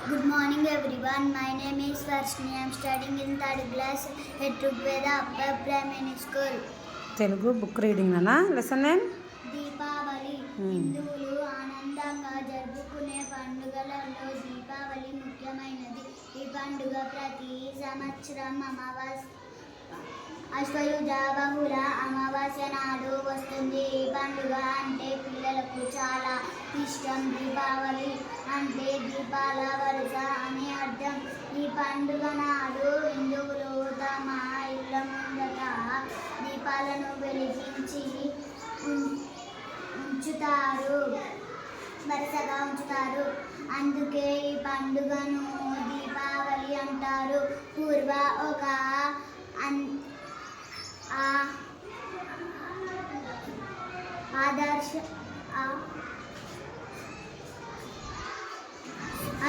Good morning everyone. My name is Varshini. I am studying in third class at Trugveda Upper Primary School. Telugu book reading అనా lesson name Deepavali హిందువులు ఆనందంగా జరుపుకునే పండుగలలో దీపావళి ముఖ్యమైనది. ఈ పండుగ ప్రతి సంవత్సరం అశ్వయుజ బహుళ అమావాస్య నాడు వస్తుంది. ఈ పండుగ అంటే పిల్లలకు చాలా ఇష్టం. దీపావళి అంటే దీపాల వరుస అని అర్థం. ఈ పండుగ నాడు హిందువులు తమ ఇళ్ళ ముందట దీపాలను వెలిగించి వరుసగా ఉంచుతారు. అందుకే ఈ పండుగను దీపావళి అంటారు. పూర్వ ఒక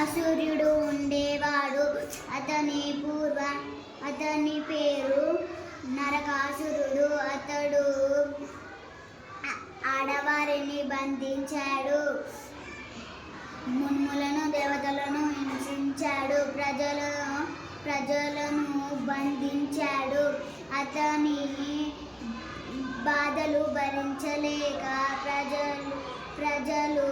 అసూర్యుడు ఉండేవాడు. అతని పేరు నరకాసురుడు. అతడు ఆడవారిని బంధించాడు. మునులను దేవతలను హింసించాడు. ప్రజలను బంధించాడు. అతని బాధలు భరించలేక ప్రజలు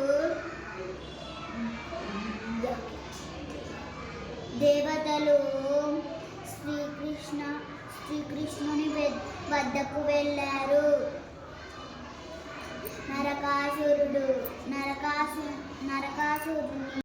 దేవతలు శ్రీకృష్ణుని వద్దకు వెళ్ళారు. నరకాసురుడిని